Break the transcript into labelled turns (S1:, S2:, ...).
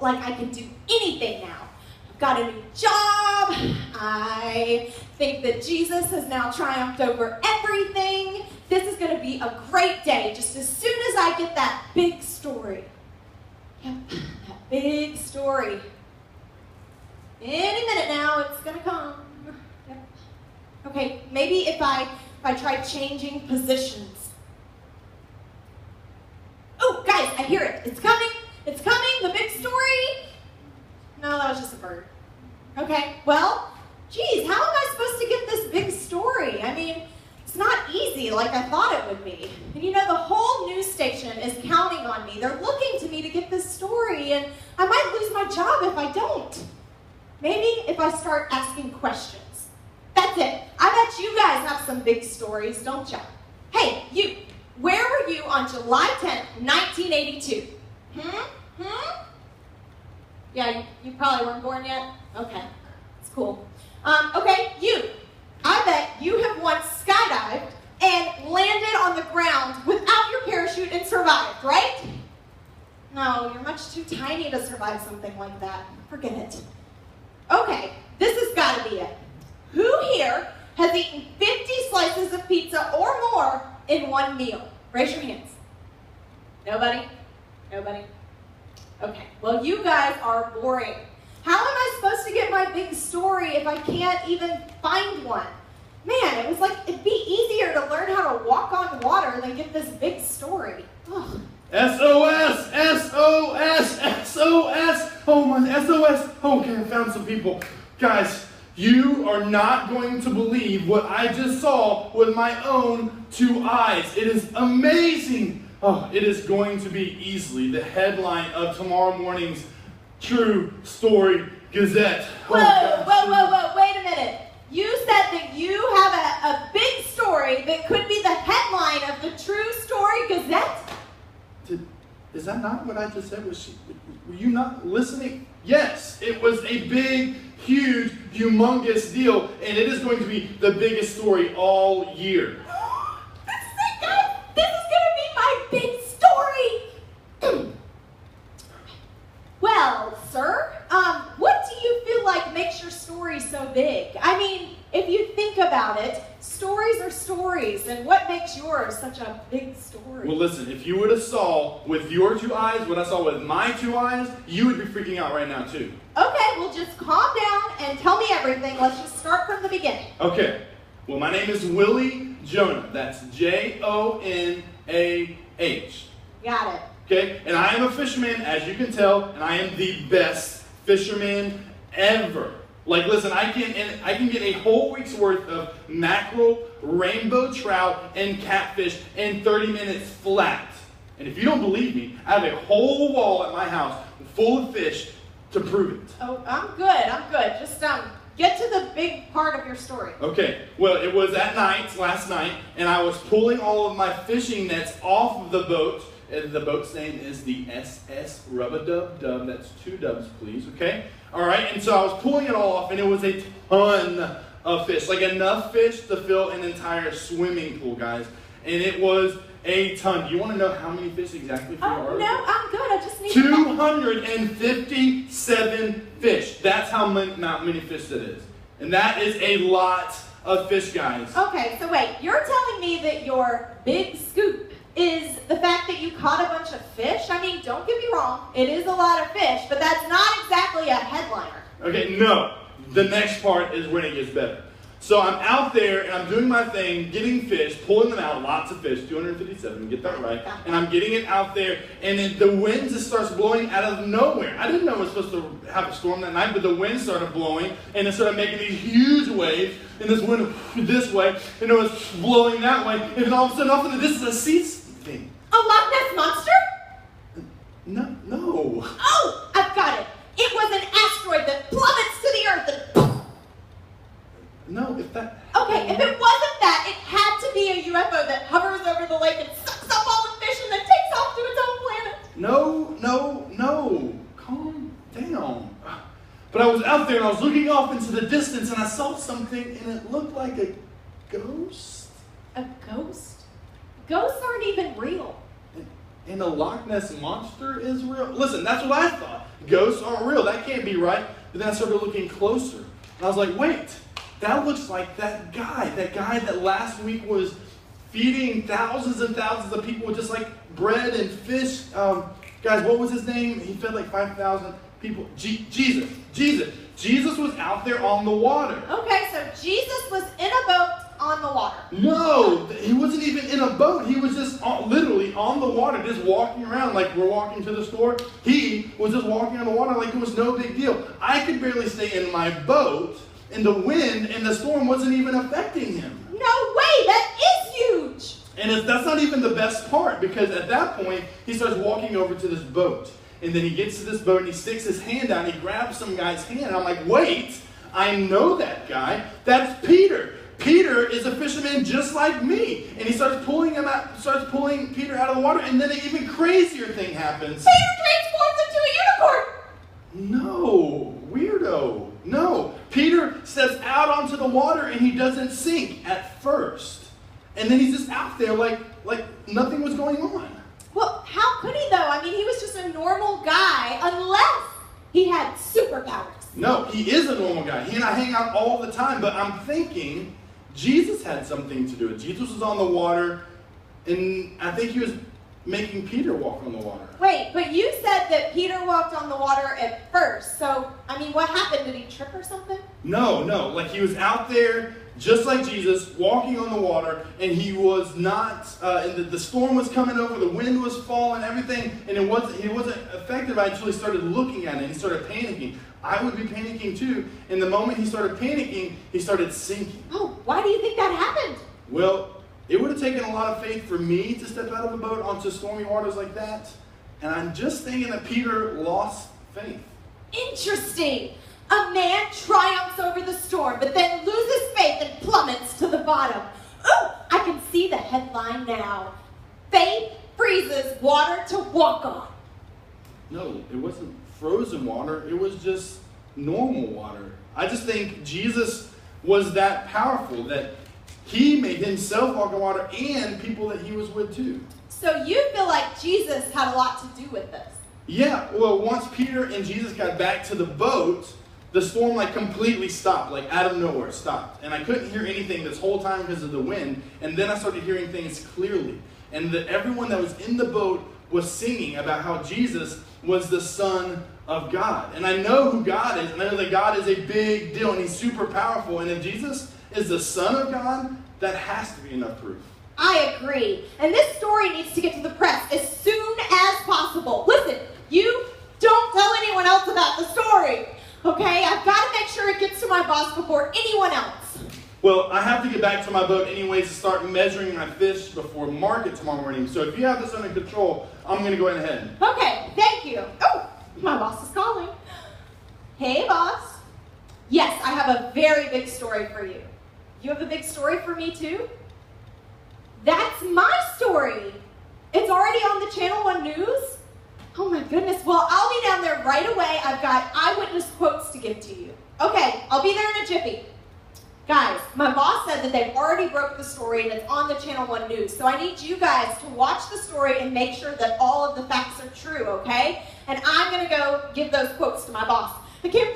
S1: like I can do anything now. I've got a new job. I think that Jesus has now triumphed over everything. This is going to be a great day just as soon as I get that big story. Yep, that big story. Any minute now, it's going to come. Yep. Okay, maybe if I try changing positions. Oh, guys, I hear it. It's coming. It's coming. The big story. No, that was just a bird. Okay, well, geez, how am I supposed to get this big story? I mean, it's not easy like I thought it would be. And you know, the whole news station is counting on me. They're looking to me to get this story, and I might lose my job if I don't. Maybe if I start asking questions. That's it. I bet you guys have some big stories, don't you? Hey, you, where were you on July 10th, 1982? Yeah, you probably weren't born yet? Okay, it's cool. Okay, you, I bet you have once skydived and landed on the ground without your parachute and survived, right? No, you're much too tiny to survive something like that. Forget it. Okay, this has got to be it. Who here has eaten 50 slices of pizza or more in one meal? Raise your hands. Nobody? Nobody? Okay, well, you guys are boring. How am I supposed to get my big story if I can't even find one? Man, it was like it'd be easier to learn how to walk on water than get this big story. Ugh.
S2: SOS! SOS! SOS! Oh my, SOS! Okay, I found some people. Guys, you are not going to believe what I just saw with my own 2 eyes. It is amazing. Oh, it is going to be easily the headline of tomorrow morning's True Story Gazette.
S1: Whoa, wait a minute. You said that you have a big story that could be the headline of the True Story Gazette?
S2: Is that not what I just said? Were you not listening? Yes, it was a big, huge, humongous deal, and it is going to be the biggest story all year.
S1: That's it, guys. This is going to be my big story. Well, sir, what do you feel like makes your story so big? I mean, if you think about it, stories are stories, and what makes yours such a big story?
S2: Well, listen, if you would have saw with your 2 eyes what I saw with my 2 eyes, you would be freaking out right now, too.
S1: Okay, well, just calm down and tell me everything. Let's just start from the beginning.
S2: Okay. Well, my name is Willie Jonah. That's Jonah.
S1: Got it.
S2: Okay? And I am a fisherman, as you can tell, and I am the best fisherman ever. Like, listen, I can get a whole week's worth of mackerel, rainbow trout, and catfish in 30 minutes flat. And if you don't believe me, I have a whole wall at my house full of fish to prove it.
S1: Oh, I'm good. Just get to the big part of your story.
S2: Okay, well, it was at night, last night, and I was pulling all of my fishing nets off of the boat. And the boat's name is the SS Rub-a-Dub-Dub. That's 2 dubs, please, okay? All right, and so I was pulling it all off, and it was a ton of fish. Like enough fish to fill an entire swimming pool, guys. And it was a ton. Do you want to know how many fish exactly for your article?
S1: No, I'm good. I just need
S2: 257 fish. That's how many fish that is. And that is a lot of fish, guys.
S1: Okay, so wait. You're telling me that your big scoop is the fact that you caught a bunch of fish? I mean, don't get me wrong. It is a lot of fish, but that's not exactly a headliner.
S2: Okay, no. The next part is when it gets better. So I'm out there, and I'm doing my thing, getting fish, pulling them out, lots of fish, 257, get that right. And I'm getting it out there, and then the wind just starts blowing out of nowhere. I didn't know it was supposed to have a storm that night, but the wind started blowing, and it started making these huge waves, and this wind this way, and it was blowing that way, and then all of a sudden, off in the distance, a sea thing.
S1: A Loch Ness Monster?
S2: No.
S1: Oh, I've got it. It was an asteroid that plummets to the earth and poof.
S2: No, if that...
S1: Okay, if it wasn't that, it had to be a UFO that hovers over the lake and sucks up all the fish and then takes off to its own planet.
S2: No. Calm down. But I was out there and I was looking off into the distance and I saw something and it looked like a ghost.
S1: A ghost? Ghosts aren't even real.
S2: and the Loch Ness Monster is real? Listen, that's what I thought. Ghosts aren't real. That can't be right. But then I started looking closer. And I was like, wait, that looks like that guy that last week was feeding thousands and thousands of people with just like bread and fish. Guys, what was his name? He fed like 5,000 people. Jesus. Jesus was out there on the water.
S1: Okay, so Jesus was in a boat on the water.
S2: No, he wasn't even in a boat. He was just literally on the water, just walking around like we're walking to the store. He was just walking on the water like it was no big deal. I could barely stay in my boat, and the wind and the storm wasn't even affecting him.
S1: No way, that is huge.
S2: And that's not even the best part, because at that point, he starts walking over to this boat. And then he gets to this boat and he sticks his hand out and he grabs some guy's hand. And I'm like, wait, I know that guy. That's Peter. Peter is a fisherman just like me. And he starts pulling Peter out of the water. And then an even crazier thing happens.
S1: Peter transforms into a unicorn.
S2: No, weirdo. No. Peter steps out onto the water and he doesn't sink at first. And then he's just out there like nothing was going on.
S1: Well, how could he though? I mean, he was just a normal guy unless he had superpowers.
S2: No, he is a normal guy. He and I hang out all the time, but I'm thinking Jesus had something to do with it. Jesus was on the water, and I think he was making Peter walk on the water.
S1: Wait, but you said that Peter walked on the water at first. So, I mean, what happened? Did he trip or something?
S2: No. Like he was out there just like Jesus, walking on the water, and he was not, and the storm was coming over, the wind was falling, everything, and he wasn't affected by it until he started looking at it, and he started panicking. I would be panicking too, and the moment he started panicking, he started sinking.
S1: Oh, why do you think that happened?
S2: Well, it would have taken a lot of faith for me to step out of a boat onto stormy waters like that, and I'm just thinking that Peter lost faith.
S1: Interesting. A man triumphs over the storm, but then loses faith and plummets to the bottom. Ooh, I can see the headline now. Faith freezes water to walk on.
S2: No, it wasn't frozen water. It was just normal water. I just think Jesus was that powerful that he made himself walk on water and people that he was with too.
S1: So you feel like Jesus had a lot to do with this?
S2: Yeah, well, once Peter and Jesus got back to the boat, the storm completely stopped, out of nowhere stopped. And I couldn't hear anything this whole time because of the wind. And then I started hearing things clearly. And everyone that was in the boat was singing about how Jesus was the Son of God. And I know who God is. And I know that God is a big deal and he's super powerful. And if Jesus is the Son of God, that has to be enough proof.
S1: I agree. And this story needs to get to the press as soon as possible. Listen, you don't tell anyone else about the story. Okay, I've got to make sure it gets to my boss before anyone else.
S2: Well, I have to get back to my boat anyways to start measuring my fish before market tomorrow morning. So if you have this under control, I'm going to go ahead.
S1: Okay, thank you. Oh, my boss is calling. Hey, boss. Yes, I have a very big story for you. You have a big story for me too? That's my story. It's already on the Channel 1 News? Oh my goodness, well, I'll be down there right away. I've got eyewitness quotes to give to you. Okay, I'll be there in a jiffy. Guys, my boss said that they've already broke the story and it's on the Channel 1 News. So I need you guys to watch the story and make sure that all of the facts are true, okay? And I'm gonna go give those quotes to my boss. I can't